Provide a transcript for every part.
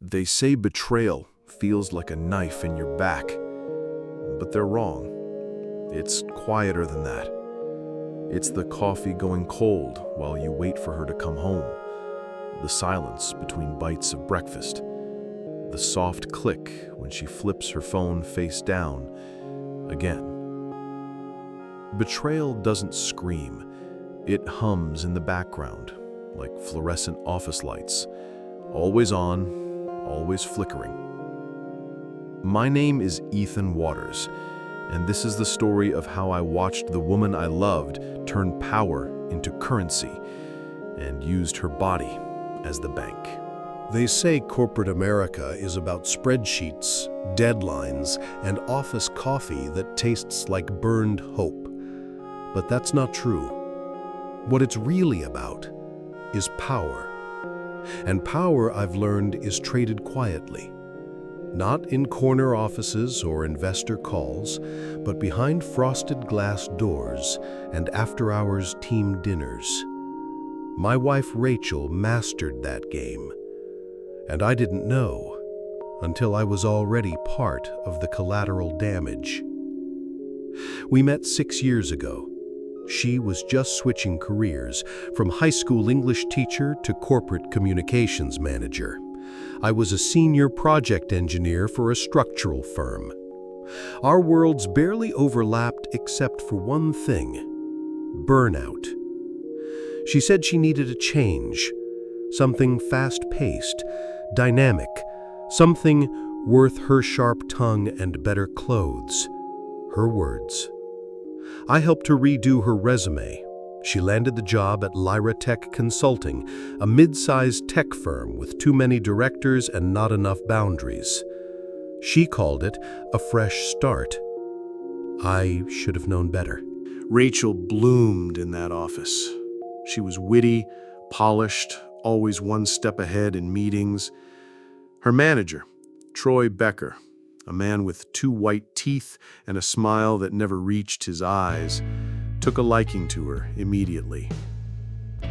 They say betrayal feels like a knife in your back, but they're wrong. It's quieter than that. It's the coffee going cold while you wait for her to come home, the silence between bites of breakfast, the soft click when she flips her phone face down again. Betrayal doesn't scream. It hums in the background, like fluorescent office lights, always on, always flickering. My name is Ethan Waters, and this is the story of how I watched the woman I loved turn power into currency and used her body as the bank. They say corporate America is about spreadsheets, deadlines, and office coffee that tastes like burned hope. But that's not true. What it's really about is power. And power, I've learned, is traded quietly. Not in corner offices or investor calls, but behind frosted glass doors and after-hours team dinners. My wife Rachel mastered that game, and I didn't know until I was already part of the collateral damage. We met 6 years ago. She was just switching careers from high school English teacher to corporate communications manager. I was a senior project engineer for a structural firm. Our worlds barely overlapped except for one thing: burnout. She said she needed a change, something fast-paced, dynamic, something worth her sharp tongue and better clothes. Her words. I helped her redo her resume. She landed the job at Lyra Tech Consulting, a mid-sized tech firm with too many directors and not enough boundaries. She called it a fresh start. I should have known better. Rachel bloomed in that office. She was witty, polished, always one step ahead in meetings. Her manager, Troy Becker, a man with 2 white teeth and a smile that never reached his eyes, took a liking to her immediately.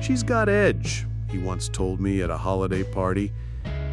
"She's got edge," he once told me at a holiday party,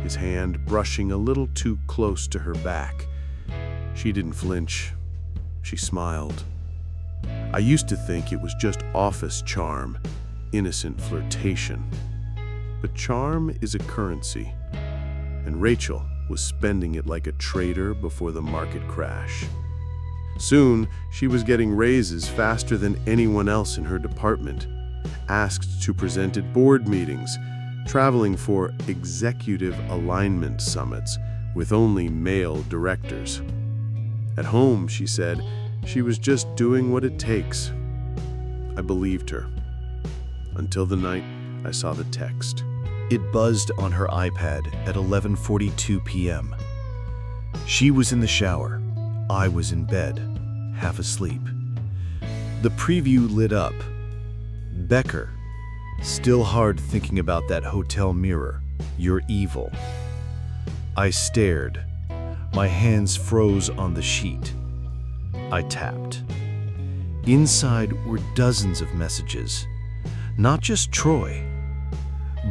his hand brushing a little too close to her back. She didn't flinch. She smiled. I used to think it was just office charm, innocent flirtation. But charm is a currency, and Rachel was spending it like a trader before the market crash. Soon, she was getting raises faster than anyone else in her department, asked to present at board meetings, traveling for executive alignment summits with only male directors. At home, she said, she was just doing what it takes. I believed her, until the night I saw the text. It buzzed on her iPad at 11:42 p.m. She was in the shower. I was in bed, half asleep. The preview lit up. Becker, still hard thinking about that hotel mirror. You're evil. I stared. My hands froze on the sheet. I tapped. Inside were dozens of messages. Not just Troy.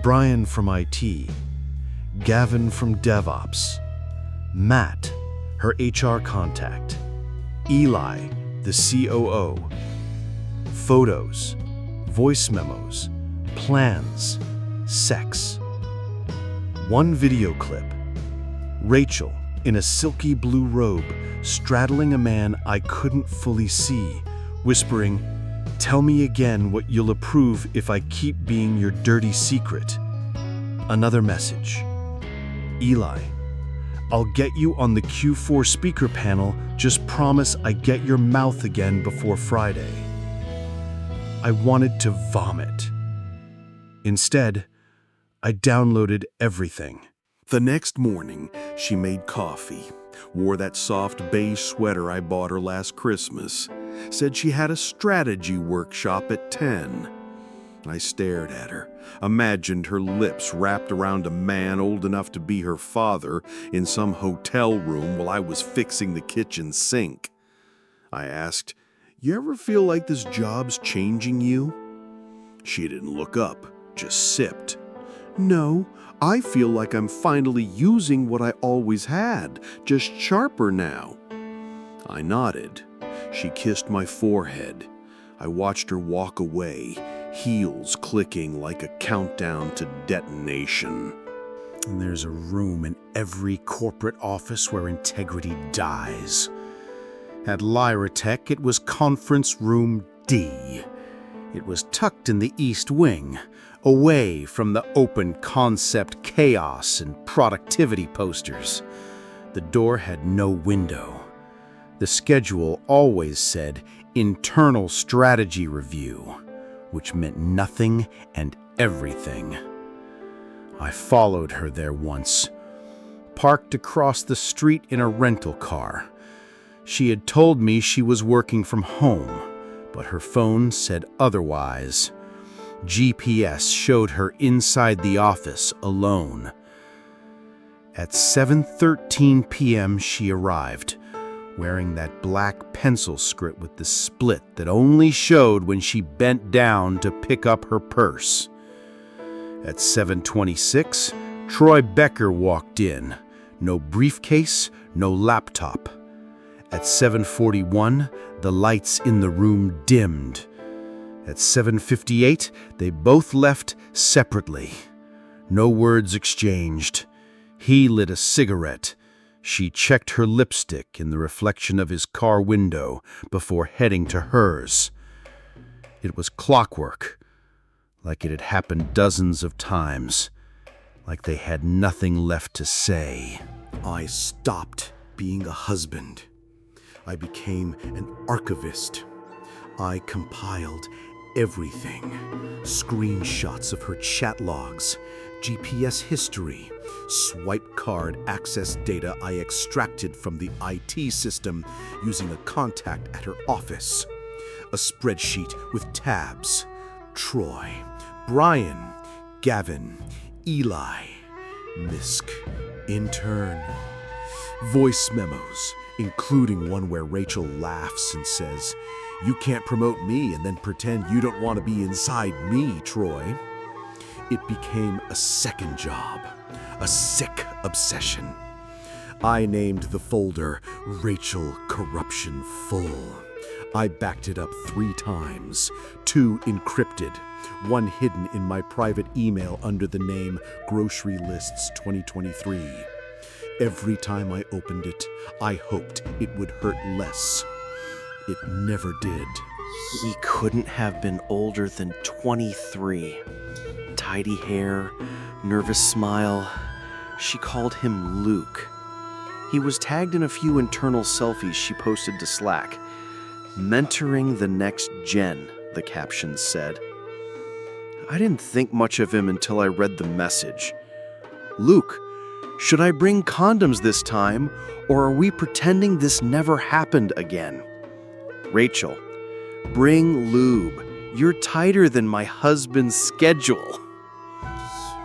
Brian from IT. Gavin from DevOps. Matt, her HR contact. Eli, the COO. Photos, voice memos, plans, sex. One video clip. Rachel, in a silky blue robe, straddling a man I couldn't fully see, whispering, "Tell me again what you'll approve if I keep being your dirty secret." Another message. Eli, I'll get you on the Q4 speaker panel, just promise I get your mouth again before Friday. I wanted to vomit. Instead, I downloaded everything. The next morning, she made coffee, wore that soft beige sweater I bought her last Christmas, said she had a strategy workshop at 10. I stared at her, imagined her lips wrapped around a man old enough to be her father in some hotel room while I was fixing the kitchen sink. I asked, "You ever feel like this job's changing you?" She didn't look up, just sipped. "No, I feel like I'm finally using what I always had, just sharper now." I nodded. She kissed my forehead. I watched her walk away, heels clicking like a countdown to detonation. And there's a room in every corporate office where integrity dies. At Lyratech, it was Conference Room D. It was tucked in the East Wing, away from the open concept chaos and productivity posters. The door had no window. The schedule always said internal strategy review, which meant nothing and everything. I followed her there once, parked across the street in a rental car. She had told me she was working from home, but her phone said otherwise. GPS showed her inside the office alone. At 7:13 p.m. she arrived, wearing that black pencil script with the split that only showed when she bent down to pick up her purse. At 7:26, Troy Becker walked in. No briefcase, no laptop. At 7:41, the lights in the room dimmed. At 7:58, they both left separately. No words exchanged. He lit a cigarette. She checked her lipstick in the reflection of his car window before heading to hers. It was clockwork, like it had happened dozens of times, like they had nothing left to say. I stopped being a husband. I became an archivist. I compiled everything. Screenshots of her chat logs, GPS history, swipe card access data I extracted from the IT system using a contact at her office. A spreadsheet with tabs. Troy, Brian, Gavin, Eli, Misk, intern. Voice memos, including one where Rachel laughs and says, "You can't promote me and then pretend you don't want to be inside me, Troy." It became a second job, a sick obsession. I named the folder Rachel Corruption Full. I backed it up 3 times, 2 encrypted, 1 hidden in my private email under the name Grocery Lists 2023. Every time I opened it, I hoped it would hurt less. It never did. He couldn't have been older than 23. Tidy hair, nervous smile. She called him Luke. He was tagged in a few internal selfies she posted to Slack. "Mentoring the next gen," the caption said. I didn't think much of him until I read the message. "Luke, should I bring condoms this time, or are we pretending this never happened again?" Rachel, "Bring lube. You're tighter than my husband's schedule."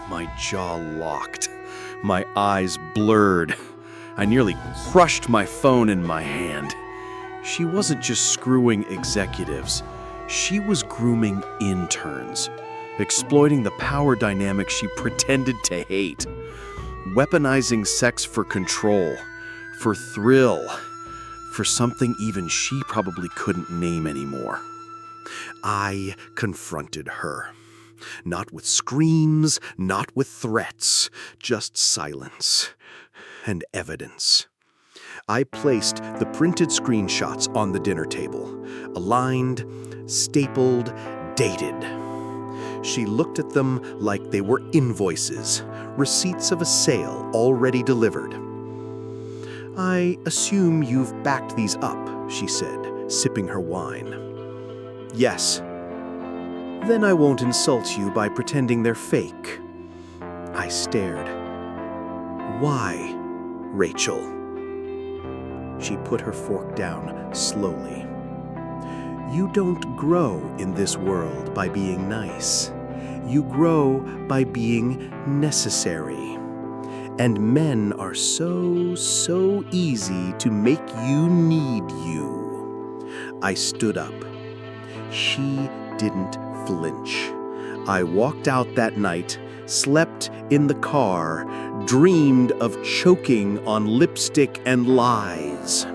My jaw locked. My eyes blurred. I nearly crushed my phone in my hand. She wasn't just screwing executives. She was grooming interns, exploiting the power dynamic she pretended to hate, weaponizing sex for control, for thrill, for something even she probably couldn't name anymore. I confronted her. Not with screams, not with threats, just silence and evidence. I placed the printed screenshots on the dinner table, aligned, stapled, dated. She looked at them like they were invoices, receipts of a sale already delivered. "I assume you've backed these up," she said, sipping her wine. "Yes." "Then I won't insult you by pretending they're fake." I stared. "Why, Rachel?" She put her fork down slowly. "You don't grow in this world by being nice. You grow by being necessary. And men are so easy to make you need you." I stood up. She didn't flinch. I walked out that night, slept in the car, dreamed of choking on lipstick and lies.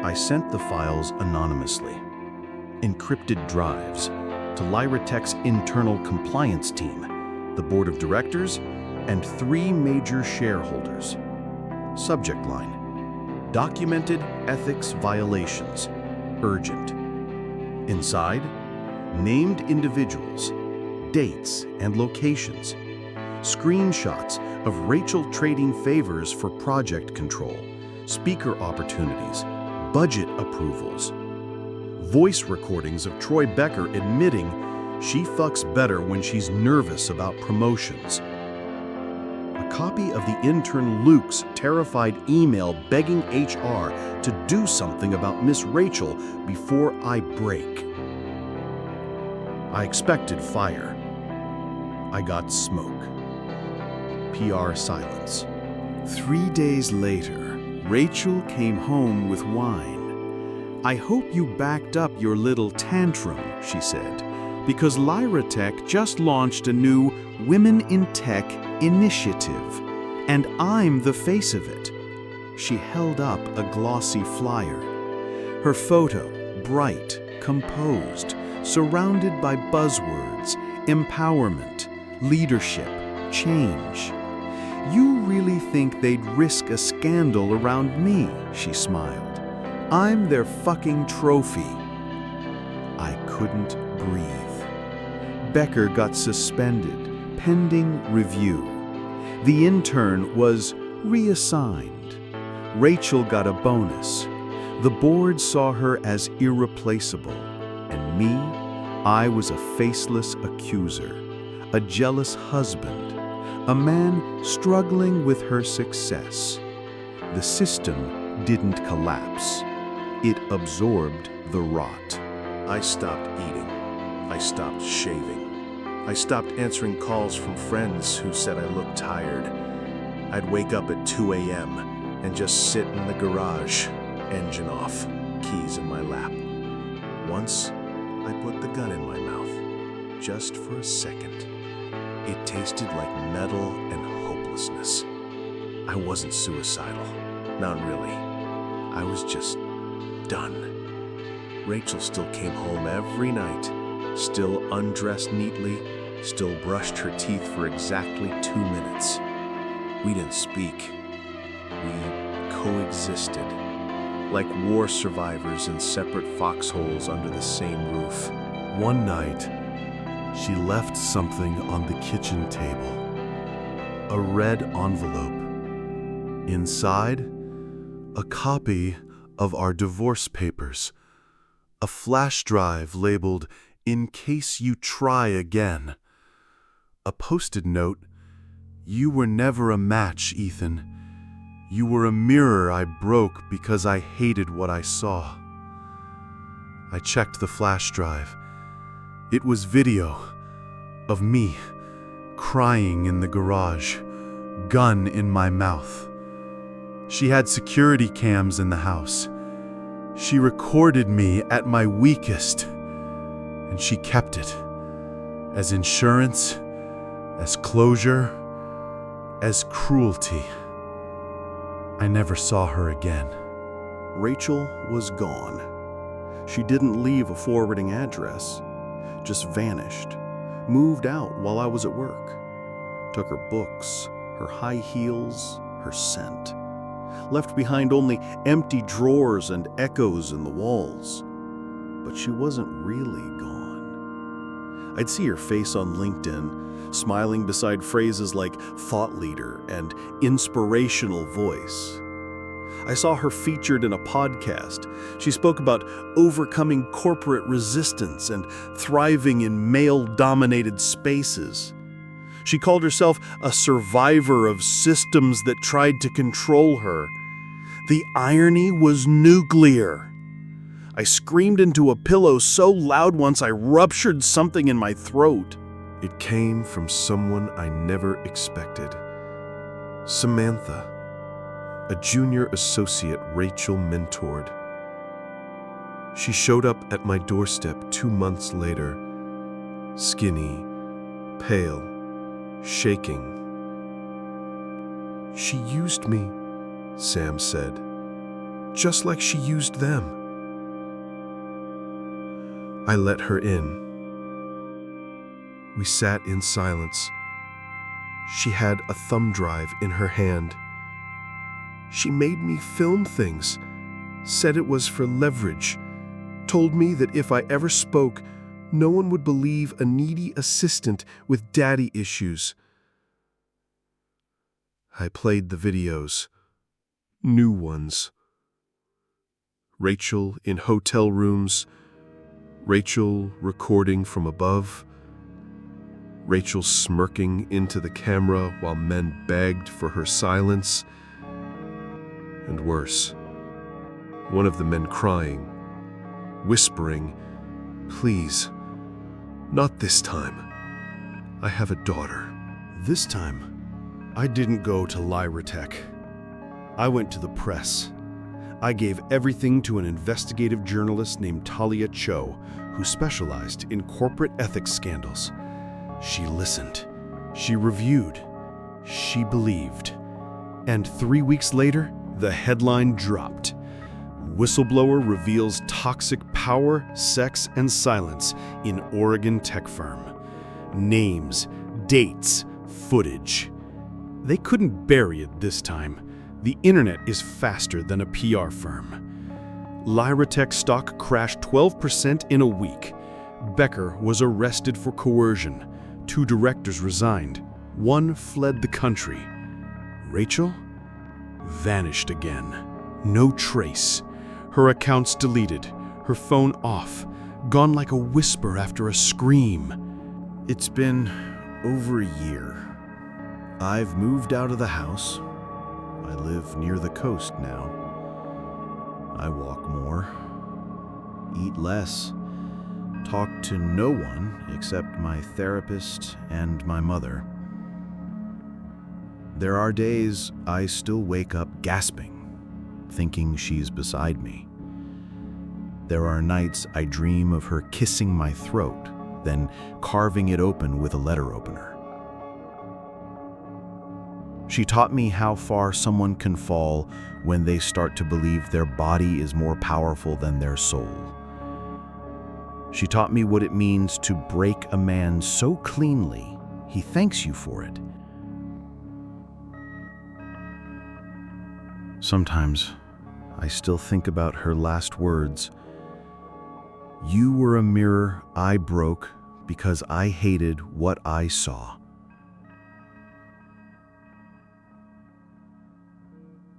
I sent the files anonymously, encrypted drives, to Lyra Tech's internal compliance team, the board of directors, and 3 major shareholders. Subject line: documented ethics violations, urgent. Inside, named individuals, dates and locations, screenshots of Rachel trading favors for project control, speaker opportunities, budget approvals, voice recordings of Troy Becker admitting she fucks better when she's nervous about promotions, a copy of the intern Luke's terrified email begging HR to do something about Miss Rachel before I break. I expected fire. I got smoke. PR silence. 3 days later, Rachel came home with wine. "I hope you backed up your little tantrum," she said, "because Lyra Tech just launched a new Women in Tech initiative, and I'm the face of it." She held up a glossy flyer. Her photo, bright, composed, surrounded by buzzwords, empowerment, leadership, change. "You really think they'd risk a scandal around me?" she smiled. "I'm their fucking trophy." I couldn't breathe. Becker got suspended, pending review. The intern was reassigned. Rachel got a bonus. The board saw her as irreplaceable. And me, I was a faceless accuser, a jealous husband, a man struggling with her success. The system didn't collapse. It absorbed the rot. I stopped eating. I stopped shaving. I stopped answering calls from friends who said I looked tired. I'd wake up at 2 a.m. and just sit in the garage, engine off, keys in my lap. Once, I put the gun in my mouth, just for a second. It tasted like metal and hopelessness. I wasn't suicidal, not really. I was just done. Rachel still came home every night, still undressed neatly, still brushed her teeth for exactly 2 minutes. We didn't speak. We coexisted, like war survivors in separate foxholes under the same roof. One night, she left something on the kitchen table. A red envelope. Inside, a copy of our divorce papers. A flash drive labeled, "In case you try again." A post-it note, "You were never a match, Ethan. You were a mirror I broke because I hated what I saw." I checked the flash drive. It was video of me crying in the garage, gun in my mouth. She had security cams in the house. She recorded me at my weakest, and she kept it as insurance, as closure, as cruelty. I never saw her again. Rachel was gone. She didn't leave a forwarding address, just vanished, moved out while I was at work. Took her books, her high heels, her scent. Left behind only empty drawers and echoes in the walls. But she wasn't really gone. I'd see her face on LinkedIn, smiling beside phrases like thought leader and inspirational voice. I saw her featured in a podcast. She spoke about overcoming corporate resistance and thriving in male-dominated spaces. She called herself a survivor of systems that tried to control her. The irony was nuclear. I screamed into a pillow so loud once I ruptured something in my throat. It came from someone I never expected. Samantha, a junior associate Rachel mentored. She showed up at my doorstep 2 months later, skinny, pale, shaking. "She used me," Sam said, "just like she used them." I let her in. We sat in silence. She had a thumb drive in her hand. She made me film things, said it was for leverage, told me that if I ever spoke, no one would believe a needy assistant with daddy issues. I played the videos, new ones. Rachel in hotel rooms, Rachel recording from above, Rachel smirking into the camera while men begged for her silence, and worse, one of the men crying, whispering, "Please, not this time. I have a daughter." This time, I didn't go to Lyra Tech. I went to the press. I gave everything to an investigative journalist named Talia Cho, who specialized in corporate ethics scandals. She listened, she reviewed, she believed. And 3 weeks later, the headline dropped. Whistleblower reveals toxic power, sex, and silence in Oregon tech firm. Names, dates, footage. They couldn't bury it this time. The internet is faster than a PR firm. Lyra Tech stock crashed 12% in a week. Becker was arrested for coercion. 2 directors resigned. 1 fled the country. Rachel vanished again. No trace. Her accounts deleted, her phone off, gone like a whisper after a scream. It's been over a year. I've moved out of the house. I live near the coast now. I walk more, eat less, talk to no one except my therapist and my mother. There are days I still wake up gasping, thinking she's beside me. There are nights I dream of her kissing my throat, then carving it open with a letter opener. She taught me how far someone can fall when they start to believe their body is more powerful than their soul. She taught me what it means to break a man so cleanly, he thanks you for it. Sometimes, I still think about her last words. You were a mirror I broke because I hated what I saw.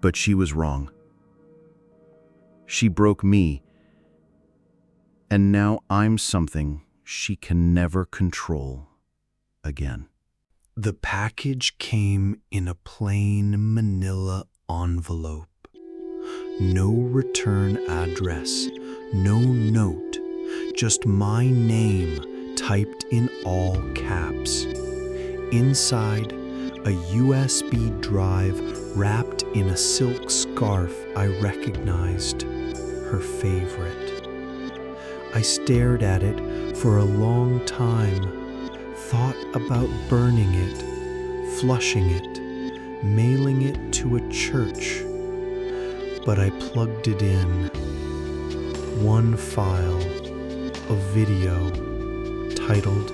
But she was wrong. She broke me, and now I'm something she can never control again. The package came in a plain manila envelope. No return address, no note, just my name typed in all caps. Inside, a USB drive wrapped in a silk scarf I recognized, her favorite. I stared at it for a long time, thought about burning it, flushing it, mailing it to a church. But I plugged it in. One file, a video, titled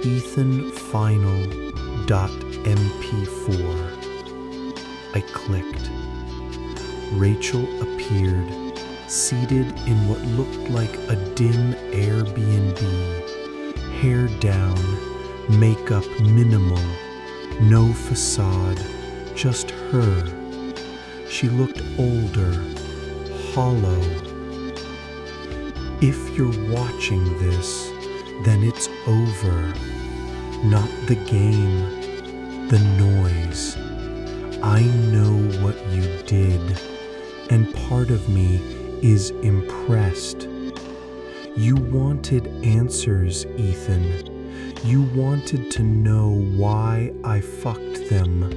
ethanfinal.mp4. I clicked. Rachel appeared, seated in what looked like a dim Airbnb, hair down, makeup minimal, no facade, just her. She looked older, hollow. If you're watching this, then it's over. Not the game, the noise. I know what you did, and part of me is impressed. You wanted answers, Ethan. You wanted to know why I fucked them,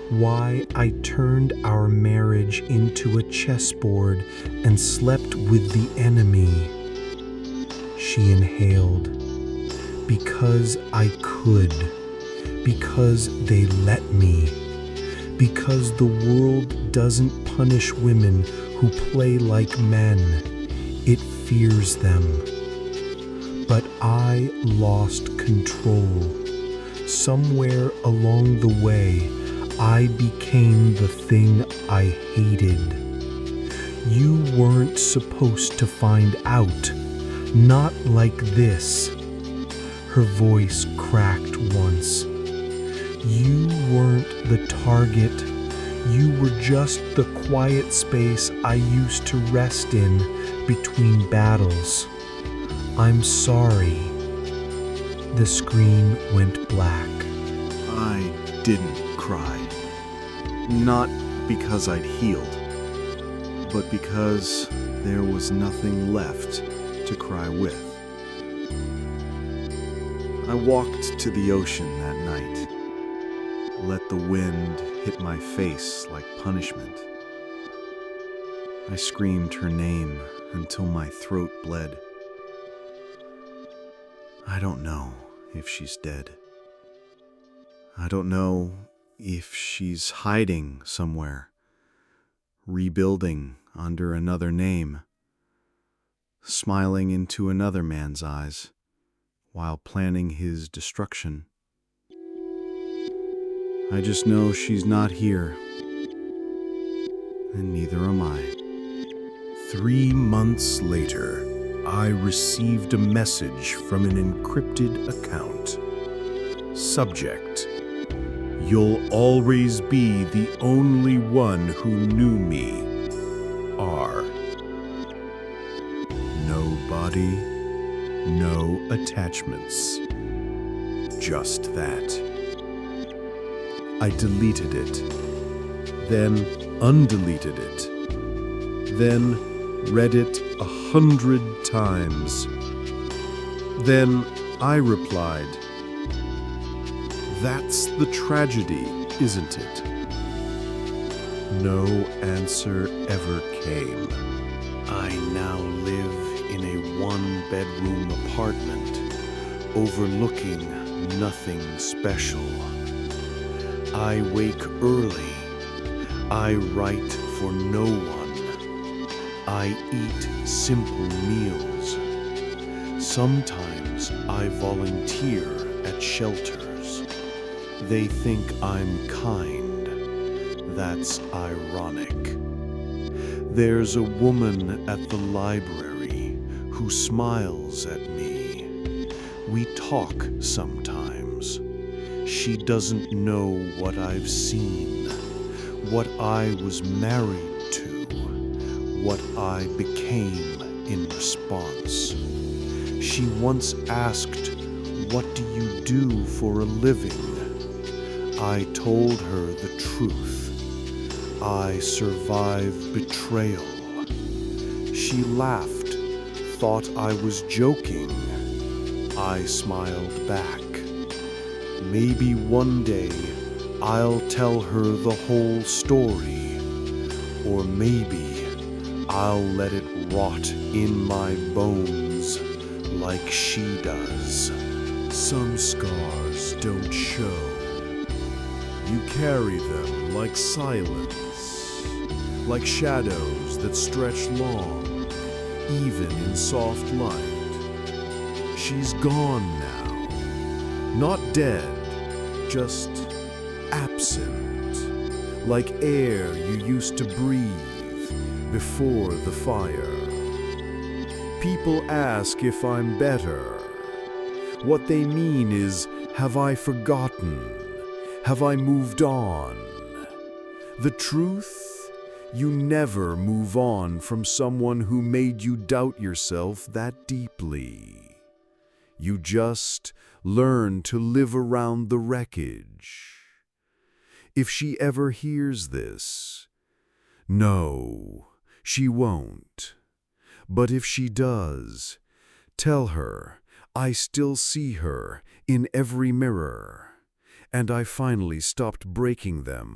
why I turned our marriage into a chessboard and slept with the enemy. She inhaled. Because I could. because they let me. Because the world doesn't punish women who play like men. It fears them. But I lost control. Somewhere along the way, I became the thing I hated. You weren't supposed to find out. Not like this. Her voice cracked once. You weren't the target. You were just the quiet space I used to rest in between battles. I'm sorry. The screen went black. I didn't cry. Not because I'd healed, but because there was nothing left to cry with. I walked to the ocean that night. Let the wind hit my face like punishment. I screamed her name until my throat bled. I don't know if she's dead. I don't know if she's hiding somewhere, rebuilding under another name, smiling into another man's eyes while planning his destruction. I just know she's not here, and neither am I. 3 months later, I received a message from an encrypted account. Subject: You'll always be the only one who knew me. R. No body, no attachments. Just that. I deleted it, then undeleted it, then read it 100 times. Then I replied, "That's the tragedy, isn't it?" No answer ever came. I now live in a one-bedroom apartment overlooking nothing special. I wake early. I write for no one. I eat simple meals. Sometimes I volunteer at shelters. They think I'm kind. That's ironic. There's a woman at the library who smiles at me. We talk sometimes. She doesn't know what I've seen, what I was married to, what I became in response. She once asked, "What do you do for a living?" I told her the truth. I survive betrayal. She laughed, thought I was joking. I smiled back. Maybe one day I'll tell her the whole story. Or maybe I'll let it rot in my bones like she does. Some scars don't show. You carry them like silence, like shadows that stretch long, even in soft light. She's gone now, not dead, just absent, like air you used to breathe before the fire. People ask if I'm better. What they mean is, have I forgotten? Have I moved on? The truth? You never move on from someone who made you doubt yourself that deeply. You just learn to live around the wreckage. If she ever hears this, no, she won't. But if she does, tell her I still see her in every mirror, and I finally stopped breaking them